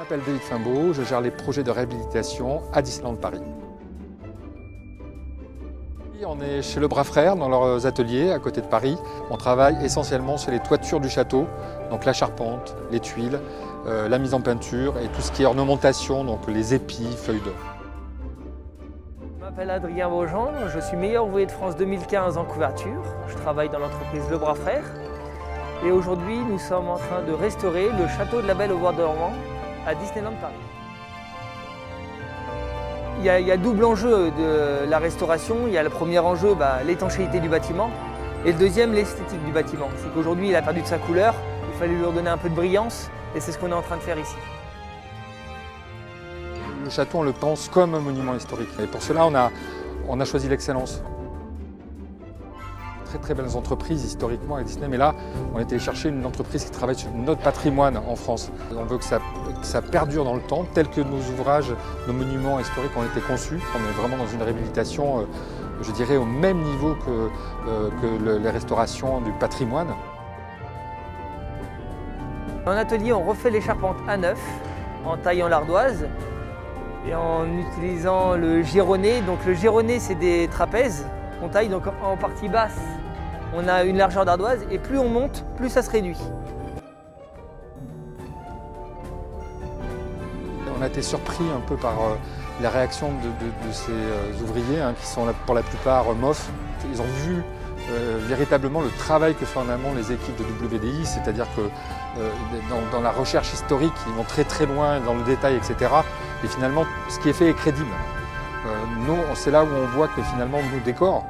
Je m'appelle David Fimbaud, je gère les projets de réhabilitation à Disneyland Paris. On est chez Lebras Frères dans leurs ateliers à côté de Paris. On travaille essentiellement sur les toitures du château, donc la charpente, les tuiles, la mise en peinture et tout ce qui est ornementation, donc les épis, feuilles d'or. Je m'appelle Adrien Beaujean, je suis meilleur ouvrier de France 2015 en couverture. Je travaille dans l'entreprise Lebras Frères. Et aujourd'hui, nous sommes en train de restaurer le château de la Belle au Bois dormant à Disneyland Paris. Il y a double enjeu de la restauration. Il y a le premier enjeu, l'étanchéité du bâtiment, et le deuxième, l'esthétique du bâtiment. C'est qu'aujourd'hui, il a perdu de sa couleur, il fallait lui redonner un peu de brillance, et c'est ce qu'on est en train de faire ici. Le château, on le pense comme un monument historique. Et pour cela, on a choisi l'excellence. Très belles entreprises historiquement à Disney, mais là on était chercher une entreprise qui travaille sur notre patrimoine en France. On veut que ça perdure dans le temps, tel que nos ouvrages, nos monuments historiques ont été conçus. On est vraiment dans une réhabilitation, je dirais, au même niveau que les restaurations du patrimoine. En atelier, on refait les charpentes à neuf, en taillant l'ardoise et en utilisant le gironné. Donc le gironné, c'est des trapèzes qu'on taille, donc en partie basse. On a une largeur d'ardoise et plus on monte, plus ça se réduit. On a été surpris un peu par la réaction de ces ouvriers qui sont pour la plupart MOF. Ils ont vu véritablement le travail que font en amont les équipes de WDI, c'est-à-dire que dans la recherche historique, ils vont très loin dans le détail, etc. Et finalement, ce qui est fait est crédible. C'est là où on voit que finalement nos décors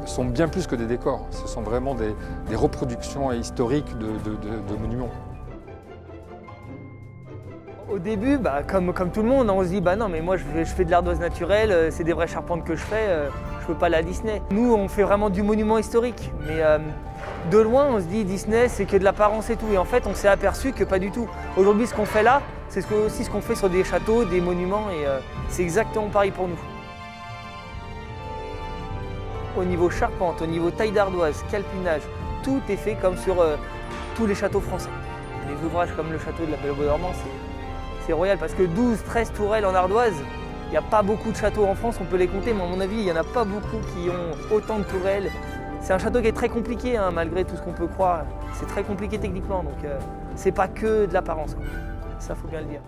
sont bien plus que des décors. Ce sont vraiment des reproductions historiques de monuments. Au début, comme tout le monde, on se dit non mais moi je fais de l'ardoise naturelle, c'est des vraies charpentes que je fais, je peux pas aller à Disney. Nous on fait vraiment du monument historique, mais de loin on se dit Disney c'est que de l'apparence et tout, et en fait on s'est aperçu que pas du tout. Aujourd'hui ce qu'on fait là, c'est aussi ce qu'on fait sur des châteaux, des monuments, et c'est exactement pareil pour nous. Au niveau charpente, au niveau taille d'ardoise, calpinage, tout est fait comme sur tous les châteaux français. Les ouvrages comme le château de la Belle au Bois dormant, c'est royal parce que 12-13 tourelles en ardoise, il n'y a pas beaucoup de châteaux en France, on peut les compter, mais à mon avis, il n'y en a pas beaucoup qui ont autant de tourelles. C'est un château qui est très compliqué, malgré tout ce qu'on peut croire. C'est très compliqué techniquement, donc c'est pas que de l'apparence. Ça, faut bien le dire.